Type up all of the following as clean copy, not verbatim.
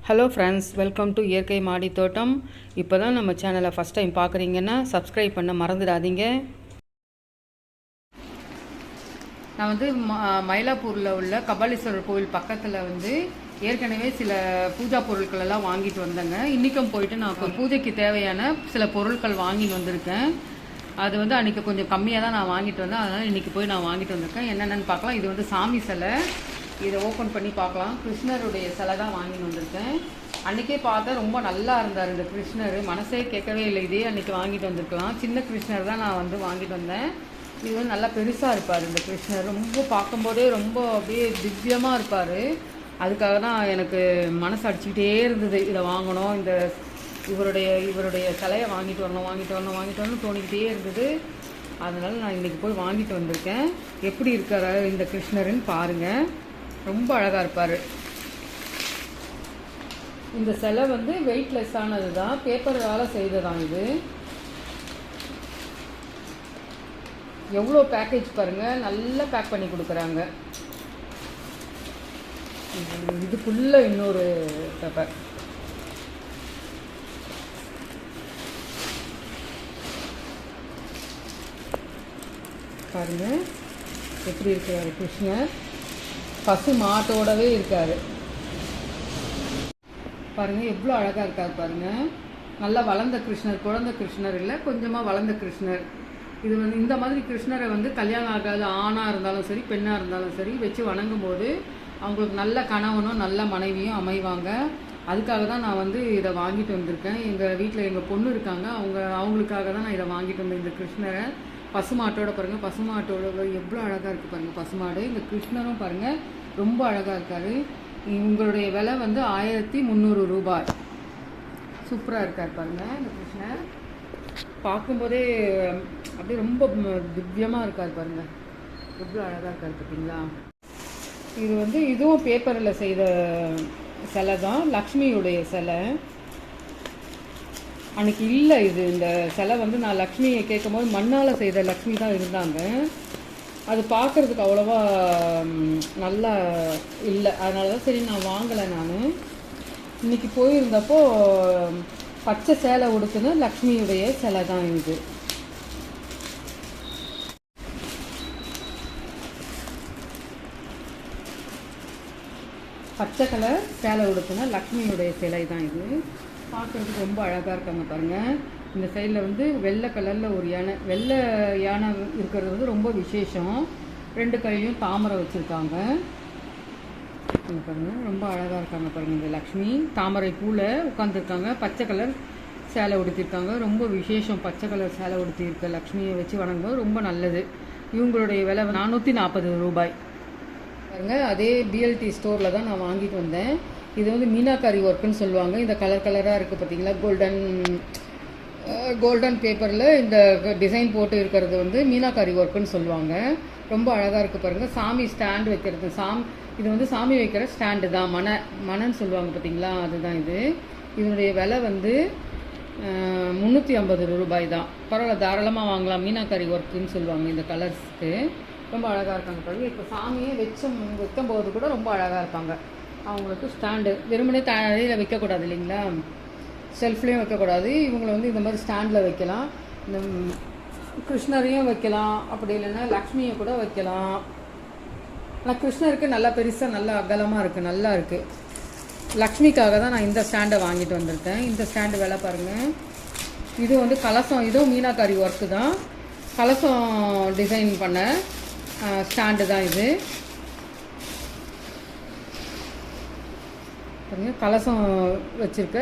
Hello friends, welcome to இயற்கை மாடி தோட்டம். இப்போ தான் நம்ம சேனலை ஃபஸ்ட் டைம் பார்க்குறீங்கன்னா சப்ஸ்கிரைப் பண்ண மறந்துடாதீங்க. நான் மயிலாப்பூரில் உள்ள கபாலீஸ்வரர் கோவில் பக்கத்தில் ஏற்கனவே சில பூஜா பொருட்கள் எல்லாம் வாங்கிட்டு வந்தேங்க. இன்றைக்கும் போயிட்டு நான் பூஜைக்கு தேவையான சில பொருட்கள் வாங்கிட்டு வந்திருக்கேன். அது அன்றைக்கி கொஞ்சம் கம்மியாக தான் நான் வாங்கிட்டு வந்தேன். அதனால் இன்றைக்கி போய் நான் வாங்கிட்டு வந்திருக்கேன். என்னென்னு பார்க்கலாம். இது சாமி சிலை. இதை ஓப்பன் பண்ணி பார்க்கலாம். கிருஷ்ணருடைய சிலை தான் வாங்கிட்டு வந்திருக்கேன். அன்றைக்கே பார்த்தா ரொம்ப நல்லா இருந்தார் இந்த கிருஷ்ணர். மனசே கேட்கவே இல்லை, இதே அன்றைக்கி வாங்கிட்டு வந்திருக்கலாம். சின்ன கிருஷ்ணர் தான் நான் வாங்கிட்டு வந்தேன். இது நல்லா பெருசாக இருப்பார் இந்த கிருஷ்ணர். ரொம்ப பார்க்கும்போதே ரொம்ப அப்படியே திவ்யமாக இருப்பார். அதுக்காக தான் எனக்கு மனசு அடிச்சுக்கிட்டே இருந்தது, இதை வாங்கணும், இந்த இவருடைய சிலையை வாங்கிட்டு வரணும் தோணிக்கிட்டே இருந்தது. அதனால் நான் இன்றைக்கி போய் வாங்கிட்டு வந்திருக்கேன். எப்படி இருக்கிறாரு இந்த கிருஷ்ணருன்னு பாருங்கள். ரொம்ப அழகாக இருப்பார். இந்த சிலை வெயிட்லெஸ்ஸானது தான், பேப்பரால் செய்ததான். இது எவ்வளோ பேக்கேஜ் பாருங்கள், நல்லா பேக் பண்ணி கொடுக்குறாங்க. இதுக்குள்ளே இன்னொரு பேப்பர் பாருங்கள். எப்படி இருக்கிறாரு கிருஷ்ணர், பசு மாட்டோடவே இருக்கார் பாருங்கள். எவ்வளோ அழகாக இருக்கார் பாருங்கள். நல்லா வளர்ந்த கிருஷ்ணர், குழந்தை கிருஷ்ணர் இல்லை, கொஞ்சமாக வளர்ந்த கிருஷ்ணர். இது இந்த மாதிரி கிருஷ்ணரை கல்யாணம் ஆகாத ஆணாக இருந்தாலும் சரி பெண்ணாக இருந்தாலும் சரி வச்சு வணங்கும் போது அவங்களுக்கு நல்ல கணவனும் நல்ல மனைவியும் அமைவாங்க. அதுக்காக தான் நான் இதை வாங்கிட்டு வந்திருக்கேன். எங்கள் வீட்டில் எங்கள் பொண்ணு இருக்காங்க, அவங்களுக்காக தான் நான் இதை வாங்கிட்டு வந்தேன். இந்த கிருஷ்ணரை பசுமாட்டோட பாருங்கள். பசுமாட்டோட எவ்வளோ அழகாக இருக்குது பாருங்கள் பசுமாடு. இந்த கிருஷ்ணரும் பாருங்கள் ரொம்ப அழகாக இருக்கார். உங்களுடைய விலை 1300 ரூபாய். சூப்பராக இருக்கார் பாருங்கள் இந்த கிருஷ்ணர். பார்க்கும்போதே அப்படியே ரொம்ப திவ்யமாக இருக்கார் பாருங்கள். எவ்வளோ அழகாக இருக்கார் பார்த்தீங்களா. இது இதுவும் பேப்பரில் செய்த சிலை தான், லக்ஷ்மியுடைய சிலை. அன்றைக்கி இல்லை இது இந்த சிலை நான் லக்ஷ்மியை கேட்கும்போது மண்ணால் செய்த லக்ஷ்மி தான் இருந்தாங்க. அது பார்க்குறதுக்கு அவ்வளோவா நல்லா இல்லை. அதனால தான் சரி நான் வாங்கலை. நான் இன்றைக்கி போயிருந்தப்போ பச்சை சேலை உடுத்துன லக்ஷ்மியுடைய சிலை தான் இது. பச்சை கலர் சேலை உடுத்துன லக்ஷ்மியுடைய சிலை தான் இது. பார்க்குறதுக்கு ரொம்ப அழகாக இருக்காங்க பாருங்கள். இந்த சைடில் வெள்ளை கலரில் ஒரு யானை, வெள்ளை யானை இருக்கிறது ரொம்ப விசேஷம். 2 கையிலையும் தாமரை வச்சுருக்காங்க பாருங்கள். ரொம்ப அழகாக இருக்காங்க பாருங்கள். இந்த லக்ஷ்மி தாமரை பூவில் உட்காந்துருக்காங்க. பச்சை கலர் சேலை உடுத்திருக்காங்க. ரொம்ப விசேஷம். பச்சை கலர் சேலை உடுத்திருக்க லக்ஷ்மியை வச்சு வணங்கும்போது ரொம்ப நல்லது. இவங்களுடைய விலை 440 ரூபாய் பாருங்கள். அதே பிஎல்டி ஸ்டோரில் தான் நான் வாங்கிட்டு வந்தேன். இது மீனாக்காரி ஒர்க்குன்னு சொல்லுவாங்க. இந்த கலர் கலராக இருக்குது பார்த்தீங்களா, கோல்டன் பேப்பரில் இந்த டிசைன் போட்டு இருக்கிறது மீனாக்காரி ஒர்க்குன்னு சொல்லுவாங்க. ரொம்ப அழகாக இருக்குது பாருங்கள். சாமி ஸ்டாண்டு வைக்கிறது, இது சாமி வைக்கிற ஸ்டாண்டு தான். மனன்னு சொல்லுவாங்க பார்த்தீங்களா, அதுதான் இது. இதனுடைய விலை 350 ரூபாய் தான். பரவாயில்ல, தாராளமாக வாங்கலாம். மீனாக்காரி ஒர்க்குன்னு சொல்லுவாங்க இந்த கலர்ஸ்க்கு. ரொம்ப அழகாக இருக்காங்க பாருங்கள். இப்போ சாமியே வைக்கும்போது கூட ரொம்ப அழகாக இருப்பாங்க. அவங்களுக்கு ஸ்டாண்டு வெறுமனே தரையில் வைக்கக்கூடாது இல்லைங்களா, ஷெல்ஃப்லேயும் வைக்கக்கூடாது. இவங்களை இந்த மாதிரி ஸ்டாண்டில் வைக்கலாம். இந்த கிருஷ்ணரையும் வைக்கலாம், அப்படி இல்லைன்னா லக்ஷ்மியை கூட வைக்கலாம். ஆனால் கிருஷ்ணருக்கு நல்லா பெருசாக நல்லா அகலமாக இருக்குது, நல்லா இருக்குது. லக்ஷ்மிக்காக தான் நான் இந்த ஸ்டாண்டை வாங்கிட்டு வந்திருக்கேன். இந்த ஸ்டாண்டு விலை பாருங்கள். இது கலசம், இதுவும் மீனாக்காரி ஒர்க்கு தான். கலசம் டிசைன் பண்ண ஸ்டாண்டு தான் இது. பாருங்கள், கலசம் வச்சுருக்க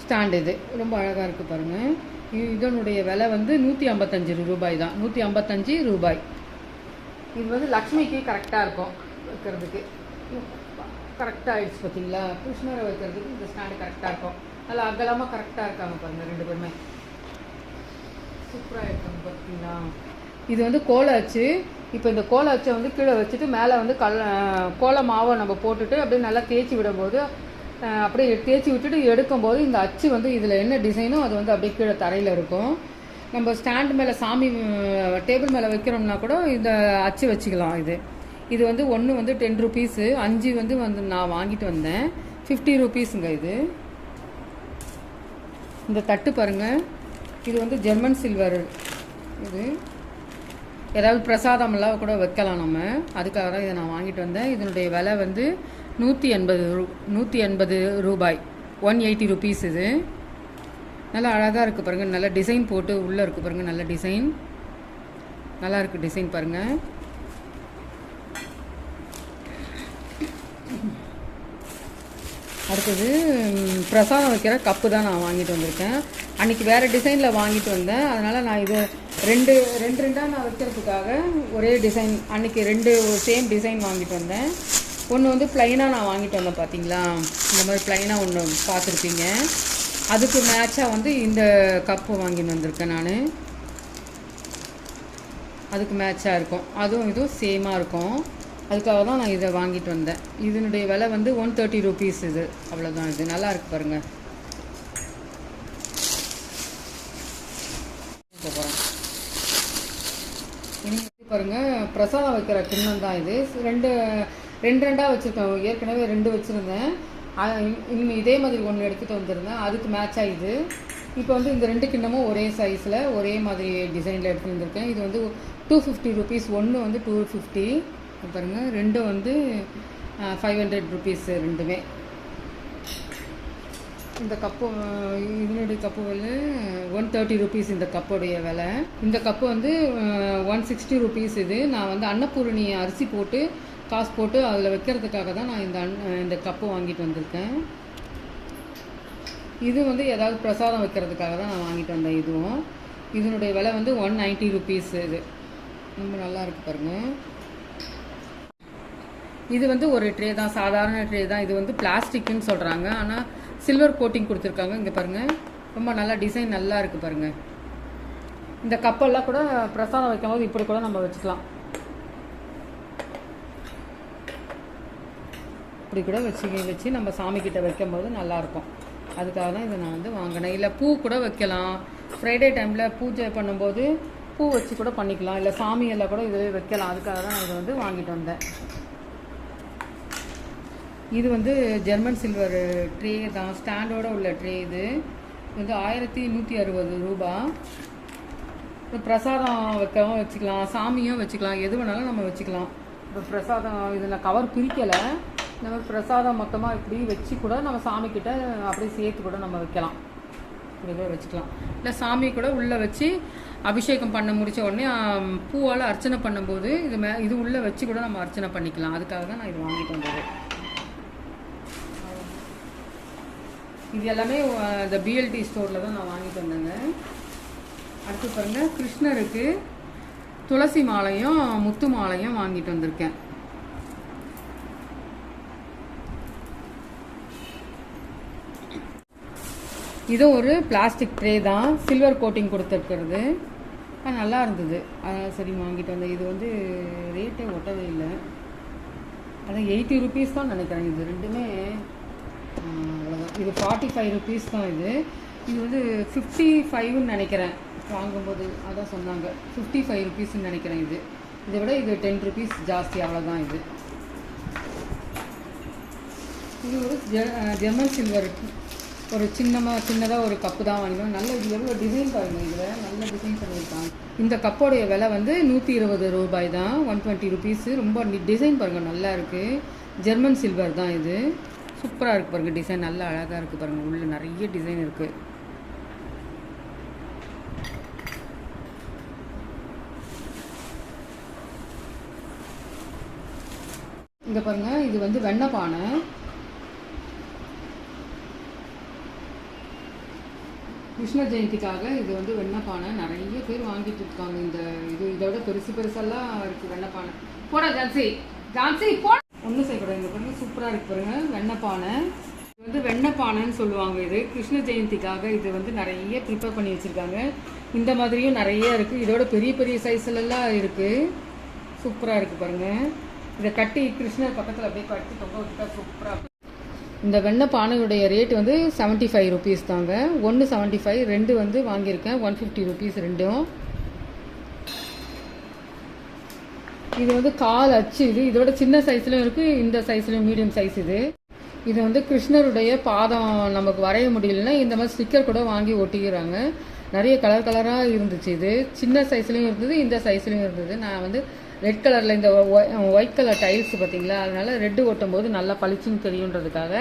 ஸ்டாண்டு இது. ரொம்ப அழகாக இருக்குது பாருங்கள். இதனுடைய விலை 155 ரூபாய் தான். 155 ரூபாய். இது லக்ஷ்மிக்கு கரெக்டாக இருக்கும் வைக்கிறதுக்கு. கரெக்டாக ஆகிடுச்சு பார்த்தீங்களா. கிருஷ்ணரை வைக்கிறதுக்கு இந்த ஸ்டாண்டு கரெக்டாக இருக்கும். நல்லா அகலமாக கரெக்டாக இருக்காங்க பாருங்கள். 2 பேருமே சூப்பராக இருக்காங்க பார்த்தீங்களா. இது கோலை அச்சு. இப்போ இந்த கோலை அச்சை கீழே வச்சுட்டு மேலே கோலை மாவை நம்ம போட்டுட்டு அப்படியே நல்லா தேய்ச்சி விடும்போது, அப்படியே தேய்ச்சி விட்டுட்டு எடுக்கும்போது இந்த அச்சு இதில் என்ன டிசைனோ அது அப்படியே கீழே தரையில் இருக்கும். நம்ம ஸ்டாண்டு மேலே சாமி டேபிள் மேலே வைக்கிறோம்னா கூட இந்த அச்சு வச்சுக்கலாம். இது இது ஒன்று 10 ருபீஸு. 5 நான் வாங்கிட்டு வந்தேன். 50 ரூபீஸுங்க இது. இந்த தட்டு பாருங்கள், இது வந்து ஜெர்மன் சில்வர். இது ஏதாவது பிரசாதமெல்லாம் கூட வைக்கலாம் நம்ம, அதுக்காக தான் இதை நான் வாங்கிட்டு வந்தேன். இதனுடைய விலை வந்து 180 ரூபாய், 180 ரூபீஸ். இது நல்லா அழகாக இருக்குது பாருங்கள், நல்ல டிசைன் போட்டு உள்ளே இருக்குது பாருங்கள், நல்ல டிசைன், நல்லா இருக்குது டிசைன் பாருங்கள். அடுத்தது பிரசாதம் வைக்கிற கப்பு தான் நான் வாங்கிட்டு வந்திருக்கேன். அன்றைக்கி வேறு டிசைனில் வாங்கிட்டு வந்தேன், அதனால் நான் இது ரெண்டாக நான் வைக்கிறதுக்காக ஒரே டிசைன், அன்றைக்கி 2 சேம் டிசைன் வாங்கிட்டு வந்தேன். ஒன்று வந்து ப்ளைனாக நான் வாங்கிட்டு வந்தேன், பார்த்தீங்களா, இந்த மாதிரி ப்ளைனாக ஒன்று பார்த்துருப்பீங்க. அதுக்கு மேட்சாக வந்து இந்த கப்பு வாங்கிட்டு வந்திருக்கேன் நான், அதுக்கு மேட்சாக இருக்கும், அதுவும் இதுவும் சேமாக இருக்கும். அதுக்காக தான் நான் இதை வாங்கிட்டு வந்தேன். இதனுடைய விலை வந்து 130 ரூபீஸ். இது அவ்வளோதான். இது நல்லா இருக்கு பாருங்கள். இன்னைக்கு பாருங்கள், பிரசாதம் வைக்கிற கிண்ணம் தான் இது. ரெண்டாக வச்சுருக்கேன், ஏற்கனவே 2 வச்சுருந்தேன். இன்னும் இதே மாதிரி ஒன்று எடுத்துகிட்டு வந்திருந்தேன், அதுக்கு மேட்சாக இது. இப்போ வந்து இந்த 2 கிண்ணமும் ஒரே சைஸில் ஒரே மாதிரி டிசைனில் எடுத்துகிட்டு வந்திருக்கேன். இது வந்து 250 ரூபீஸ். ஒன்று வந்து 250 பாருங்கள், 2 வந்து 500 ரூபீஸ் ரெண்டுமே. இந்த கப்பு, இதனுடைய கப்பு விலை 130 ரூபீஸ் இந்த கப்போடைய விலை. இந்த கப்பு வந்து 160 ரூபீஸ். இது நான் வந்து அன்னபூரணி அரிசி போட்டு காசு போட்டு அதில் வைக்கிறதுக்காக தான் நான் இந்த கப்பு வாங்கிட்டு வந்திருக்கேன். இது வந்து ஏதாவது பிரசாதம் வைக்கிறதுக்காக தான் நான் வாங்கிட்டு வந்தேன். இதுவும் இதனுடைய விலை வந்து 190 ரூபீஸ். இது ரொம்ப நல்லா இருக்குது பாருங்கள். இது வந்து ஒரு ட்ரே தான், சாதாரண ட்ரே தான். இது வந்து பிளாஸ்டிக்குன்னு சொல்கிறாங்க, ஆனால் சில்வர் கோட்டிங் கொடுத்துருக்காங்க. இங்கே பாருங்கள், ரொம்ப நல்லா டிசைன் நல்லா இருக்குது பாருங்கள். இந்த கப்பெல்லாம் கூட பிரசாதம் வைக்கும் போது இப்படி கூட நம்ம வச்சுக்கலாம், இப்படி கூட வச்சு நம்ம சாமிக்கிட்ட வைக்கும்போது நல்லாயிருக்கும். அதுக்காக தான் இதை நான் வந்து வாங்கினேன். இல்லை பூ கூட வைக்கலாம், ஃப்ரைடே டைமில் பூஜை பண்ணும்போது பூ வச்சு கூட பண்ணிக்கலாம், இல்லை சாமியெல்லாம் கூட இதில் வைக்கலாம். அதுக்காக தான் நான் இதை வந்து வாங்கிட்டு வந்தேன். இது வந்து ஜெர்மன் சில்வர் ட்ரே தான், ஸ்டாண்டோட உள்ள ட்ரே. இது வந்து 1160 ரூபா. பிரசாதம் வைக்கவும் வச்சுக்கலாம், சாமியும் வச்சுக்கலாம், எது வேணாலும் நம்ம வச்சுக்கலாம். இப்போ பிரசாதம் இதில் கவர் பிரிக்கலை, இந்த மாதிரி பிரசாதம் மொத்தமாக இப்படி வச்சு கூட நம்ம சாமிக்கிட்ட அப்படியே சேர்த்து கூட நம்ம வைக்கலாம், இப்படி கூட வச்சுக்கலாம். இல்லை சாமி கூட உள்ளே வச்சு அபிஷேகம் பண்ண முடித்த உடனே பூவால் அர்ச்சனை பண்ணும்போது இது உள்ளே வச்சு கூட நம்ம அர்ச்சனை பண்ணிக்கலாம். அதுக்காக தான் நான் இது வாங்கிட்டு வந்தது. இது எல்லாமே இந்த பிஎல்டி ஸ்டோரில் தான் நான் வாங்கிட்டு வந்தேங்க. அடுத்து பாருங்கள், கிருஷ்ணருக்கு துளசி மாலையும் முத்து மாலையும் வாங்கிட்டு வந்திருக்கேன். இது ஒரு பிளாஸ்டிக் ட்ரே தான், சில்வர் கோட்டிங் கொடுத்துருக்கிறது. நல்லா இருந்தது, அதனால் சரி வாங்கிட்டு வந்தேன். இது வந்து ரேட்டே ஒட்டவே இல்லை, அதான் 80 ரூபீஸ் தான் நினைக்கிறேன். இது ரெண்டுமே இது 45 ரூபீஸ் தான். இது வந்து 55ன்னு நினைக்கிறேன் வாங்கும்போது, அதான் சொன்னாங்க 55 ரூபீஸ்ன்னு நினைக்கிறேன். இதை விட இது 10 ரூபீஸ் ஜாஸ்தி, அவ்வளோதான். இது ஒரு ஜெர்மன் சில்வர் ஒரு சின்னதாக ஒரு கப்பு தான் வாங்கினோம். நல்ல இது எவ்வளோ டிசைன் பாருங்கள், இதில் நல்ல டிசைன் பண்ணியிருக்காங்க. இந்த கப்போடைய விலை வந்து 120 ரூபாய் தான், 120 ரூபீஸு. ரொம்ப டிசைன் பாருங்கள், நல்லா இருக்குது. ஜெர்மன் சில்வர் தான் இது, சூப்பராக இருக்குது பாருங்கள். டிசைன் நல்லா அழகாக இருக்குது பாருங்கள், உள்ளே நிறைய டிசைன் இருக்குது. இங்கே பாருங்கள், இது வந்து வெண்ணெய் பானை. கிருஷ்ண ஜெயந்திக்காக இது வந்து வெண்ணெய் பானை நிறைய பேர் வாங்கிட்டு இருக்காங்க. இதோட பெருசெல்லாம் இருக்குது வெண்ணெய் பானை. போடா ஜான்சி போட ஒன்றும் செய்யக்கூடாது. இங்கே பாருங்கள், சூப்பராக இருக்கு பாருங்கள் வெண்ணெய் பானை. இது வந்து வெண்ணெய் பானைன்னு சொல்லுவாங்க. இது கிருஷ்ண ஜெயந்திக்காக இது வந்து நிறைய ப்ரிப்பேர் பண்ணி வச்சுருக்காங்க. இந்த மாதிரியும் நிறைய இருக்குது, இதோட பெரிய பெரிய சைஸ்லலாம் இருக்குது. சூப்பராக இருக்குது பாருங்கள். இதை கட்டி கிருஷ்ணர் பக்கத்தில் அப்படியே கட்டி தொங்க விட்டுட்டா சூப்பராக. இந்த வெண்ணெய் பானையுடைய ரேட் வந்து 75 ரூபீஸ் தாங்க. 1 75, 2 வந்து வாங்கியிருக்கேன் 150 ரூபீஸ் ரெண்டும். இது வந்து கால் அச்சு. இதோட சின்ன சைஸ்லையும் இருக்குது, இந்த சைஸ்லையும் மீடியம் சைஸ். இது வந்து கிருஷ்ணருடைய பாதம் நமக்கு வரைய முடியலன்னா இந்த மாதிரி ஸ்டிக்கர் கூட வாங்கி ஒட்டிக்கிறாங்க. நிறைய கலர் கலராக இருந்துச்சு. இது சின்ன சைஸ்லேயும் இருந்தது, இந்த சைஸ்லேயும் இருந்தது. நான் வந்து ரெட் கலரில் இந்த ஒயிட் கலர் டைல்ஸ் பார்த்தீங்களா, அதனால் ரெட்டு ஒட்டும் போது நல்லா பளிச்சுன்னு தெரியுன்றதுக்காக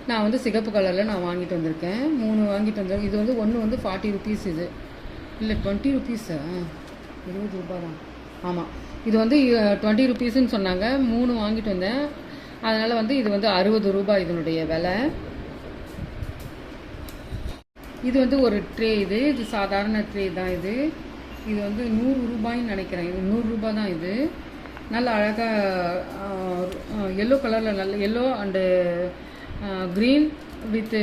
நான் வந்து சிகப்பு கலரில் நான் வாங்கிட்டு வந்திருக்கேன். 3 வாங்கிட்டு வந்தேன். இது வந்து ஒன்று வந்து 40 ருபீஸ், இது இல்லை 20 ருபீஸா, 20 ரூபா தான். ஆமாம், இது வந்து 20 ருபீஸ்ன்னு சொன்னாங்க. 3 வாங்கிட்டு வந்தேன். அதனால் வந்து இது வந்து 60 ரூபாய் இதனுடைய விலை. இது வந்து ஒரு ட்ரே, இது சாதாரண ட்ரே தான். இது வந்து 100 ரூபாய்ன்னு நினைக்கிறேன். இது 100 ரூபாய் தான். இது நல்ல அழகாக எல்லோ கலரில், நல்ல எல்லோ அண்டு க்ரீன் வித்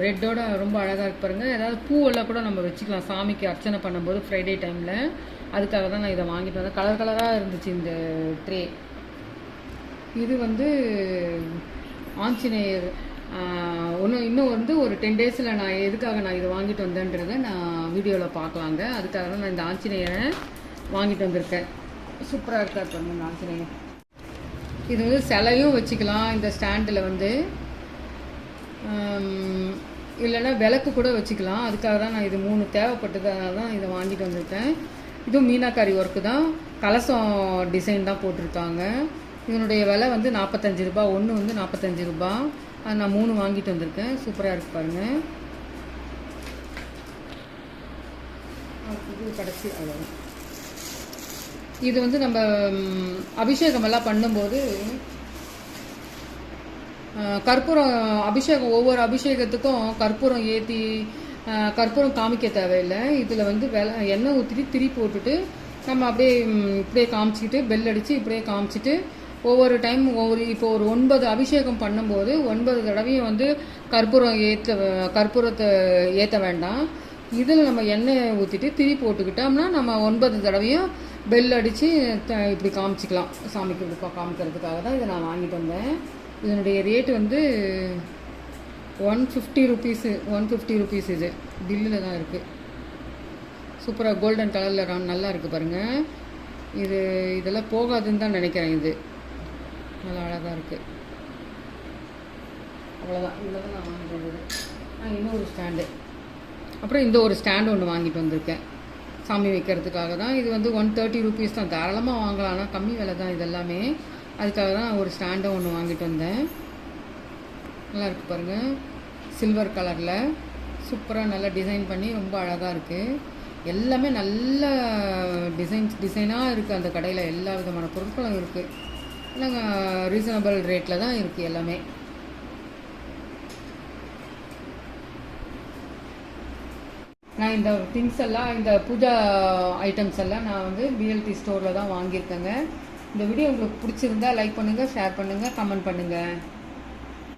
ரெட்டோட ரொம்ப அழகாக இருக்கு பாருங்கள். ஏதாவது பூவெல்லாம் கூட நம்ம வச்சுக்கலாம் சாமிக்கு அர்ச்சனை பண்ணும்போது ஃப்ரைடே டைமில். அதுக்காக தான் நான் இதை வாங்கிட்டு வந்தேன். கலர் கலராக இருந்துச்சு இந்த ட்ரே. இது வந்து ஆஞ்சநேயர் இன்னும் வந்து ஒரு 10 டேஸில் நான் எதுக்காக நான் இதை வாங்கிட்டு வந்தேன்றதை நான் வீடியோவில் பார்க்கலாங்க. அதுக்காக தான் நான் இந்த ஆஞ்சநேயரை வாங்கிட்டு வந்திருக்கேன். சூப்பராக இருக்கார் பாருங்க இந்த ஆஞ்சநேயர். இது வந்து சிலையும் வச்சுக்கலாம் இந்த ஸ்டாண்டில் வந்து, இல்லைன்னா விளக்கு கூட வச்சுக்கலாம். அதுக்காக தான் நான் இது 3 தேவைப்பட்டதாக தான் இதை வாங்கிட்டு வந்திருக்கேன். இதுவும் மீனாக்காரி ஒர்க்கு தான், கலசம் டிசைன் தான் போட்டிருக்காங்க. இதனுடைய விலை வந்து 45 ரூபா. ஒன்று வந்து 45 ரூபா. அது நான் 3 வாங்கிட்டு வந்திருக்கேன். சூப்பராக இருக்குது பாருங்கள். இது கடைசி அவ்வளோ. இது வந்து நம்ம அபிஷேகமெல்லாம் பண்ணும்போது கற்பூரம் அபிஷேகம், ஒவ்வொரு அபிஷேகத்துக்கும் கற்பூரம் ஏற்றி கற்பூரம் காமிக்க தேவையில்லை. இதில் வந்து எண்ணெய் ஊற்றிட்டு திரி போட்டுட்டு நம்ம அப்படியே இப்படியே காமிச்சிக்கிட்டு பெல் அடித்து இப்படியே காமிச்சிட்டு ஒவ்வொரு டைம் இப்போ ஒரு 9 அபிஷேகம் பண்ணும்போது 9 தடவையும் வந்து கற்பூரத்தை ஏற்ற வேண்டாம். இதில் நம்ம எண்ணெய் ஊற்றிட்டு திரி போட்டுக்கிட்டோம்னா நம்ம 9 தடவையும் பெல் அடித்து இப்படி காமிச்சிக்கலாம். சாமிக்கு இப்படி காமிக்கிறதுக்காக தான் இதை நான் வாங்கிட்டு வந்தேன். இதனுடைய ரேட்டு வந்து 150 ருபீஸ். இது பில்லில் தான் இருக்குது. சூப்பராக கோல்டன் கலரில் நல்லா இருக்குது பாருங்கள். இதெல்லாம் போகாதுன்னு தான் நினைக்கிறேன். இது நல்லா அழகாக இருக்குது. அவ்வளோதான், இவ்வளோ தான் நான் வாங்கிட்டு வந்தது. இன்னொரு ஸ்டாண்டு, அப்புறம் இந்த ஒரு ஸ்டாண்டு ஒன்று வாங்கிட்டு வந்திருக்கேன் சாமி வைக்கிறதுக்காக தான். இது வந்து 130 ருபீஸ் தான். தாராளமாக வாங்கலாம், ஆனால் கம்மி விலை தான் இதெல்லாமே. அதுக்காக தான் ஒரு ஸ்டாண்டை ஒன்று வாங்கிட்டு வந்தேன். நல்லா இருக்குது பாருங்கள், சில்வர் கலரில் சூப்பராக நல்லா டிசைன் பண்ணி ரொம்ப அழகாக இருக்குது. எல்லாமே நல்ல டிசைனாக இருக்குது அந்த கடையில். எல்லா விதமான பொருட்களும் இருக்குது. இல்லைங்க, ரீசனபிள் ரேட்டில் தான் இருக்குது எல்லாமே. நான் இந்த திங்ஸ் எல்லாம், இந்த பூஜா ஐட்டம்ஸ் எல்லாம் நான் வந்து பிஎல்டி ஸ்டோரில் தான் வாங்கியிருக்கேங்க. இந்த வீடியோ உங்களுக்கு பிடிச்சிருந்தா லைக் பண்ணுங்கள், ஷேர் பண்ணுங்கள், கமெண்ட் பண்ணுங்கள்.